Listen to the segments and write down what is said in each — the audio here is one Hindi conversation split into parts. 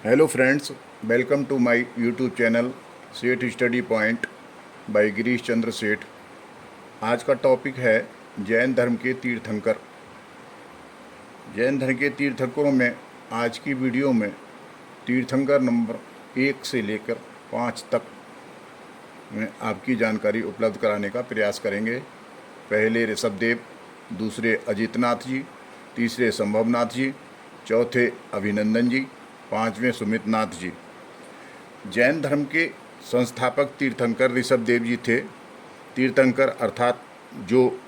Hello friends, welcome to my YouTube channel Seth Study Point by Girish Chandra Seth. आज का टॉपिक है जैन धर्म के तीर्थंकर। जैन धर्म के तीर्थंकरों में आज की वीडियो में तीर्थंकर नंबर 1 से लेकर 5 तक में आपकी जानकारी उपलब्ध कराने का प्रयास करेंगे। पहले ऋषभदेव, दूसरे अजितनाथ जी, तीसरे संभवनाथ जी, चौथे अभिनंदन जी, पांचवें सुमित नाथ जी। जैन धर्म के संस्थापक तीर्थंकर ऋषभदेव जी थे। तीर्थंकर अर्थात जो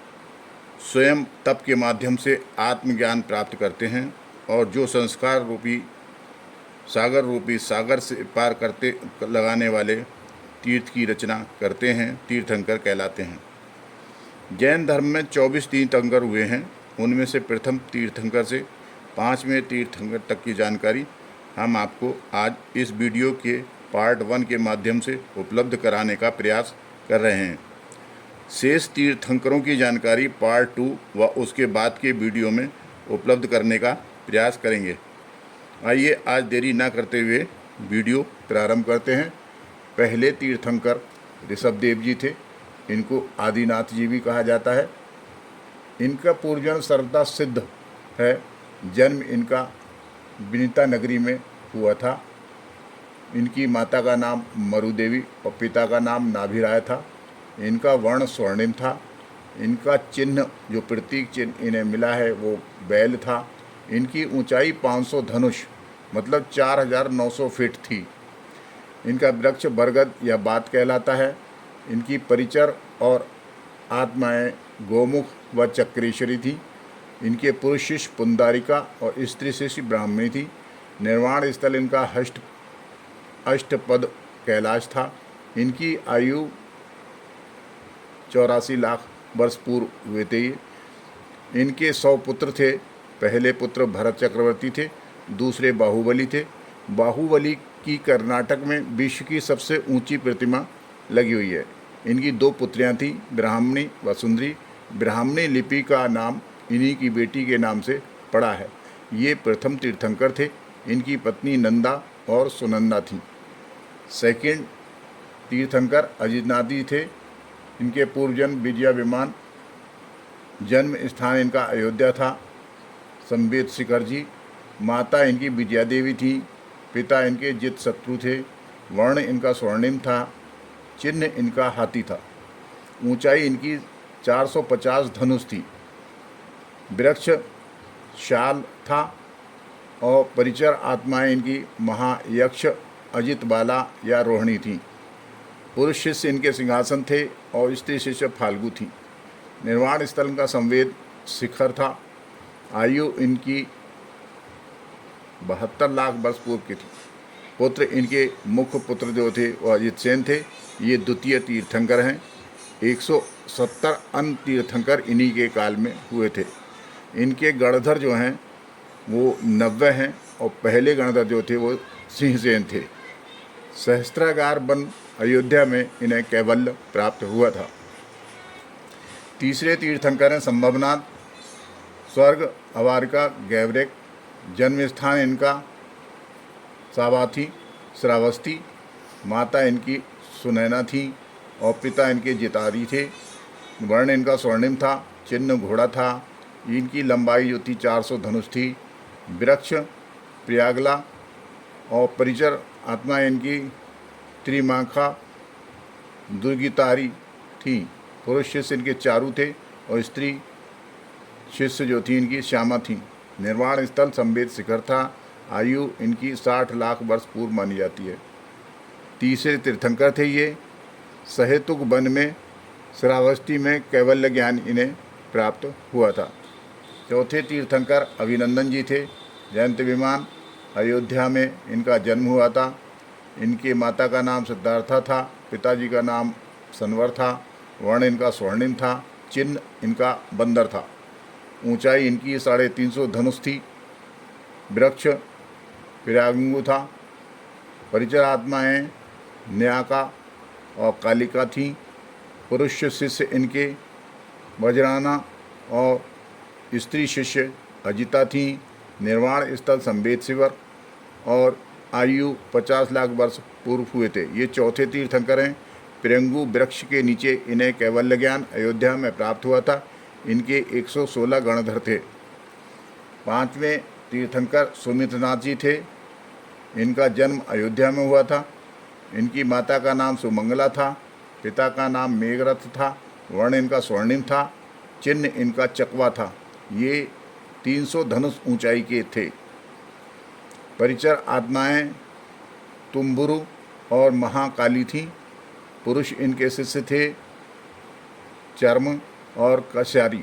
स्वयं तप के माध्यम से आत्मज्ञान प्राप्त करते हैं और जो संस्कार रूपी सागर से पार करते लगाने वाले तीर्थ की रचना करते हैं, तीर्थंकर कहलाते हैं। जैन धर्म में 24 तीर्थंकर हुए हैं। उनमें से प्रथम तीर्थंकर से 5वें तीर्थंकर तक की जानकारी हम आपको आज इस वीडियो के पार्ट 1 के माध्यम से उपलब्ध कराने का प्रयास कर रहे हैं। शेष तीर्थंकरों की जानकारी पार्ट 2 व उसके बाद के वीडियो में उपलब्ध करने का प्रयास करेंगे। आइए आज देरी ना करते हुए वीडियो प्रारंभ करते हैं। पहले तीर्थंकर ऋषभदेव जी थे। इनको आदिनाथ जी भी कहा जाता है। इनका पूर्वजन्म सर्वदा सिद्ध है। जन्म इनका विनीता नगरी में हुआ था। इनकी माता का नाम मरुदेवी और पिता का नाम नाभिराय था। इनका वर्ण स्वर्णिम था। इनका चिन्ह, जो प्रतीक चिन्ह इन्हें मिला है, वो बैल था। इनकी ऊंचाई 500 धनुष मतलब 4900 फीट थी। इनका वृक्ष बरगद या बात कहलाता है। इनकी परिचर और आत्माएं गोमुख व चक्रेश्वरी थी। इनके पुरुष शिष्य पुंदारिका और स्त्री शिष्य ब्राह्मणी थी। निर्वाण स्थल इनका अष्टपद कैलाश था। इनकी आयु 84 लाख वर्ष पूर्व हुए थे। इनके 100 पुत्र थे। पहले पुत्र भरत चक्रवर्ती थे, दूसरे बाहुबली थे। बाहुबली की कर्नाटक में विश्व की सबसे ऊंची प्रतिमा लगी हुई है। इनकी 2 पुत्रियां थीं, ब्राह्मणी व सुंदरी। ब्राह्मणी लिपि का नाम इन्हीं की बेटी के नाम से पड़ा है। ये प्रथम तीर्थंकर थे। इनकी पत्नी नंदा और सुनंदा थीं। सेकंड तीर्थंकर अजितनाथ जी थे। इनके पूर्वजन्म विजया विमान। जन्म स्थान इनका अयोध्या था। संवेद शिखर जी। माता इनकी विजया देवी थी। पिता इनके जित शत्रु थे। वर्ण इनका स्वर्णिम था। चिन्ह इनका हाथी था। ऊंचाई इनकी 450 धनुष थी। वृक्ष शाल था और परिचर आत्माएं इनकी महायक्ष, अजितबाला या रोहिणी थीं। पुरुष शिष्य इनके सिंहासन थे और स्त्री शिष्य फाल्गु थी। निर्वाण स्थल इनका संवेद शिखर था। आयु इनकी 72 लाख वर्ष पूर्व की थी। पुत्र इनके मुख्य पुत्र जो थे वो अजितसेन थे। ये द्वितीय तीर्थंकर हैं। 170 अन्य तीर्थंकर इन्हीं के काल में हुए थे। इनके गणधर जो हैं वो 90 हैं और पहले गणधर जो थे वो सिंहसेन थे। सहस्त्रागार वन अयोध्या में इन्हें कैवल्य प्राप्त हुआ था। तीसरे तीर्थंकर हैं संभवनाथ। स्वर्ग अवारिका गैवरेक। जन्म स्थान इनका सावाथी श्रावस्ती। माता इनकी सुनैना थी और पिता इनके जितारी थे। वर्ण इनका स्वर्णिम था। चिन्ह घोड़ा था। इनकी लंबाई जो थी 400 धनुष थी। वृक्ष प्रयागला और परिचर आत्मा इनकी त्रिमाखा दुर्गितारी थी। पुरुष शिष्य इनके चारु थे और स्त्री शिष्य जो थी इनकी श्यामा थी। निर्वाण स्थल संवेद शिखर था। आयु इनकी 60 लाख वर्ष पूर्व मानी जाती है। तीसरे तीर्थंकर थे ये। सहेतुक वन में श्रावस्ती में कैवल्य ज्ञान इन्हें प्राप्त हुआ था। चौथे तीर्थंकर अभिनंदन जी थे। जयंत विमान अयोध्या में इनका जन्म हुआ था। इनके माता का नाम सिद्धार्था था। पिताजी का नाम सनवर था। वर्ण इनका स्वर्णिम था। चिन्ह इनका बंदर था। ऊंचाई इनकी 350 धनुष थी। वृक्ष पिरांगु था। परिचर आत्माएं न्याका और कालिका थीं। पुरुष शिष्य इनके वज्राना और स्त्री शिष्य अजिता थीं। निर्वाण स्थल संवेद शिवर और आयु 50 लाख वर्ष पूर्व हुए थे। ये चौथे तीर्थंकर हैं। पिरंगु वृक्ष के नीचे इन्हें कैवल्य ज्ञान अयोध्या में प्राप्त हुआ था। इनके 116 गणधर थे। 5वें तीर्थंकर सुमित्रनाथ जी थे। इनका जन्म अयोध्या में हुआ था। इनकी माता का नाम सुमंगला था। पिता का नाम मेघरथ था। वर्ण इनका स्वर्णिम था। चिन्ह इनका चकवा था। ये 300 धनुष ऊंचाई के थे। परिचर आत्माएं तुम्बुरु और महाकाली थीं। पुरुष इनके शिष्य थे चर्म और कश्यारी।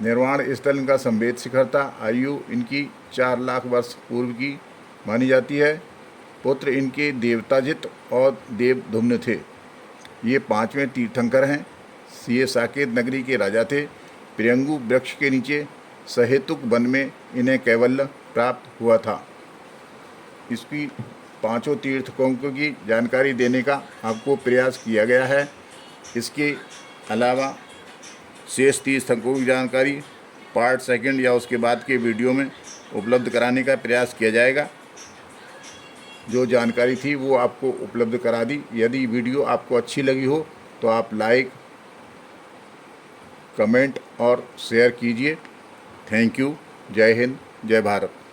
निर्वाण स्थल इनका संवेद शिखर था। आयु इनकी 4 लाख वर्ष पूर्व की मानी जाती है। पुत्र इनके देवताजित और देवधुम्न थे। ये 5वें तीर्थंकर हैं। ये साकेत नगरी के राजा थे। पिरंगु वृक्ष के नीचे सहेतुक वन में इन्हें कैवल्य प्राप्त हुआ था। इसकी 5 तीर्थंकरों की जानकारी देने का आपको प्रयास किया गया है। इसके अलावा शेष तीर्थंकरों की जानकारी पार्ट 2 या उसके बाद के वीडियो में उपलब्ध कराने का प्रयास किया जाएगा। जो जानकारी थी वो आपको उपलब्ध करा दी। यदि वीडियो आपको अच्छी लगी हो तो आप लाइक, कमेंट और शेयर कीजिए। Thank you. जय हिंद, जय भारत।